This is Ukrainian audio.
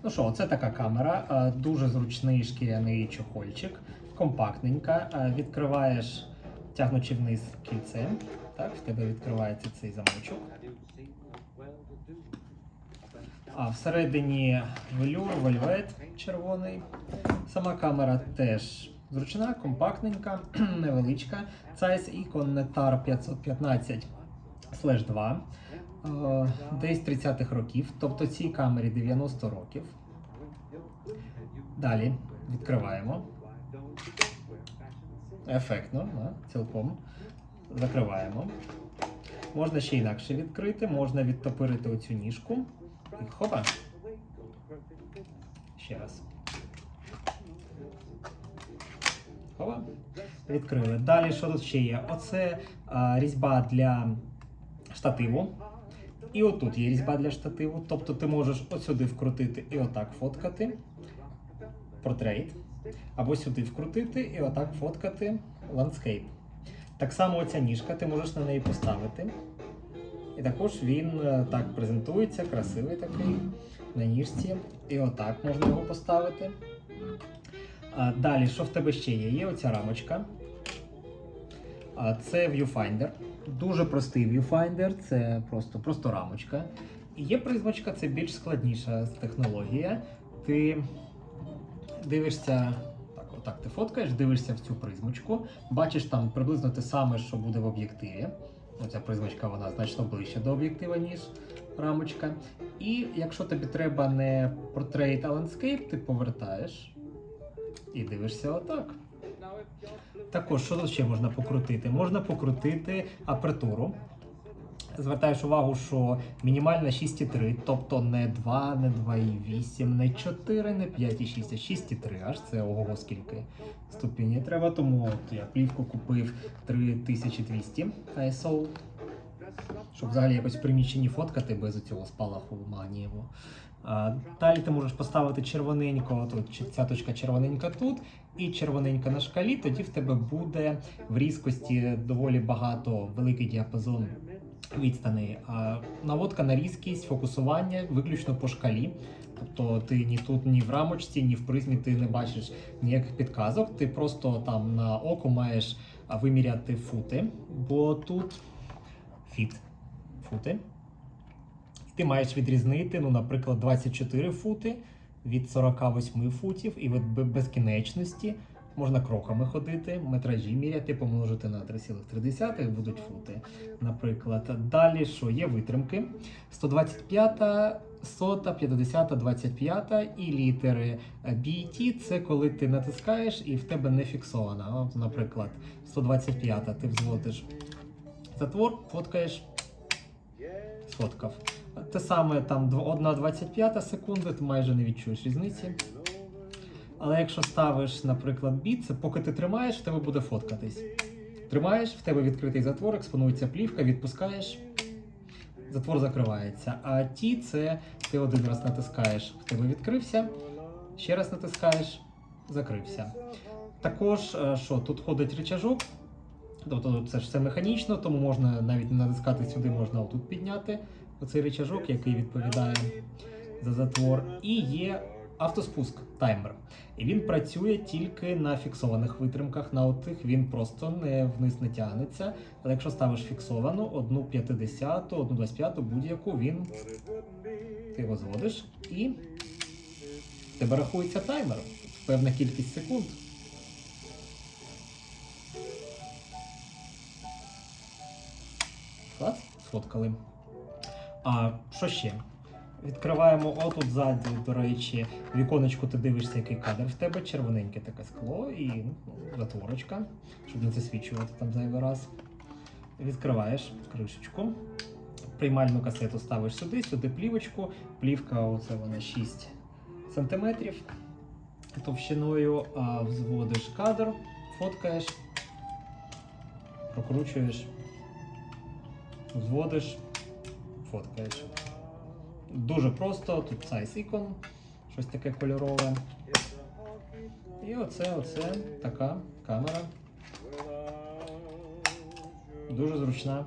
Ну що, це така камера, дуже зручний шкіряний чохольчик, компактненька. Відкриваєш, тягнучи вниз кільцем, так, в тебе відкривається цей замочок. А всередині велюр, вельвет червоний. Сама камера теж зручна, компактненька, невеличка. Zeiss Ikon TAR 515/2. Десь 30-х років, тобто цій камері 90 років. Далі відкриваємо. Ефектно, цілком. Закриваємо. Можна ще інакше відкрити, можна відтопирити оцю ніжку. І хопа. Ще раз. Хопа. Відкрили. Далі, що тут ще є? Оце різьба для штативу. І отут є різьба для штативу. Тобто ти можеш от сюди вкрутити і отак фоткати. Портрейт. Або сюди вкрутити і отак фоткати ландскейп. Так само оця ніжка, ти можеш на неї поставити. І також він так презентується, красивий такий, на ніжці. І отак можна його поставити. Далі, що в тебе ще є? Є оця рамочка. Це viewfinder. Дуже простий viewfinder, це просто рамочка. І є призмочка, це більш складніша технологія. Ти дивишся, отак ти фоткаєш, дивишся в цю призмочку, бачиш там приблизно те саме, що буде в об'єктиві. Оця призмочка, вона значно ближче до об'єктива, ніж рамочка. І якщо тобі треба не портрейт, а ландскейп, ти повертаєш і дивишся отак. Також, що тут ще можна покрутити? Можна покрутити апертуру. Звертаєш увагу, що мінімальна 6,3, тобто не 2, не 2,8, не 4, не 5,6, а 6,3. Аж це ого скільки ступінь треба, тому от я плівку купив 3200 ISO, щоб взагалі якось в приміщенні фоткати без цього спалаху магнієвого. Далі ти можеш поставити червоненько, тут ця точка червоненька тут і червоненька на шкалі, тоді в тебе буде в різкості доволі багато, великий діапазон відстаней. Наводка на різкість, фокусування виключно по шкалі. Тобто ти ні тут, ні в рамочці, ні в призмі ти не бачиш ніяких підказок, ти просто там на око маєш виміряти фути, бо тут фути. Ти маєш відрізнити, ну, наприклад, 24 фути від 48 футів і від безкінечності. Можна кроками ходити, метражі міряти, помножити на 3,3 будуть фути, наприклад. Далі, що є витримки? 125, 100, 50, 25 і літери BT – це коли ти натискаєш і в тебе не фіксована. От, наприклад, 125 ти взводиш затвор, фоткаєш, сфоткав. Те саме там 1,25 секунди, ти майже не відчуєш різниці. Але якщо ставиш, наприклад, біт, це поки ти тримаєш, в тебе буде фоткатись. Тримаєш, в тебе відкритий затвор, експонується плівка, відпускаєш, затвор закривається. А ті, це ти один раз натискаєш, в тебе відкрився, ще раз натискаєш, закрився. Також, що тут ходить рычажок, тобто це ж все механічно, тому можна навіть не натискати сюди, можна отут підняти оцей рычажок, який відповідає за затвор. І є автоспуск, таймер. І він працює тільки на фіксованих витримках, на отих він просто вниз не тягнеться. Але якщо ставиш фіксовану, 1,50, 1,25, будь-яку, ти його зводиш і в тебе рахується таймер, певна кількість секунд. Клас, сфоткали. А що ще? Відкриваємо отут ззаді, до речі, віконечку ти дивишся, який кадр в тебе, червоненьке таке скло і затворочка, щоб не засвічувати там зайвий раз. Відкриваєш кришечку, приймальну касету ставиш сюди, сюди плівочку, плівка, оце вона 6 см товщиною, взводиш кадр, фоткаєш, прокручуєш, взводиш, фоткаєш. Дуже просто, тут Zeiss Ikon, щось таке кольорове. І оце така камера. Дуже зручна.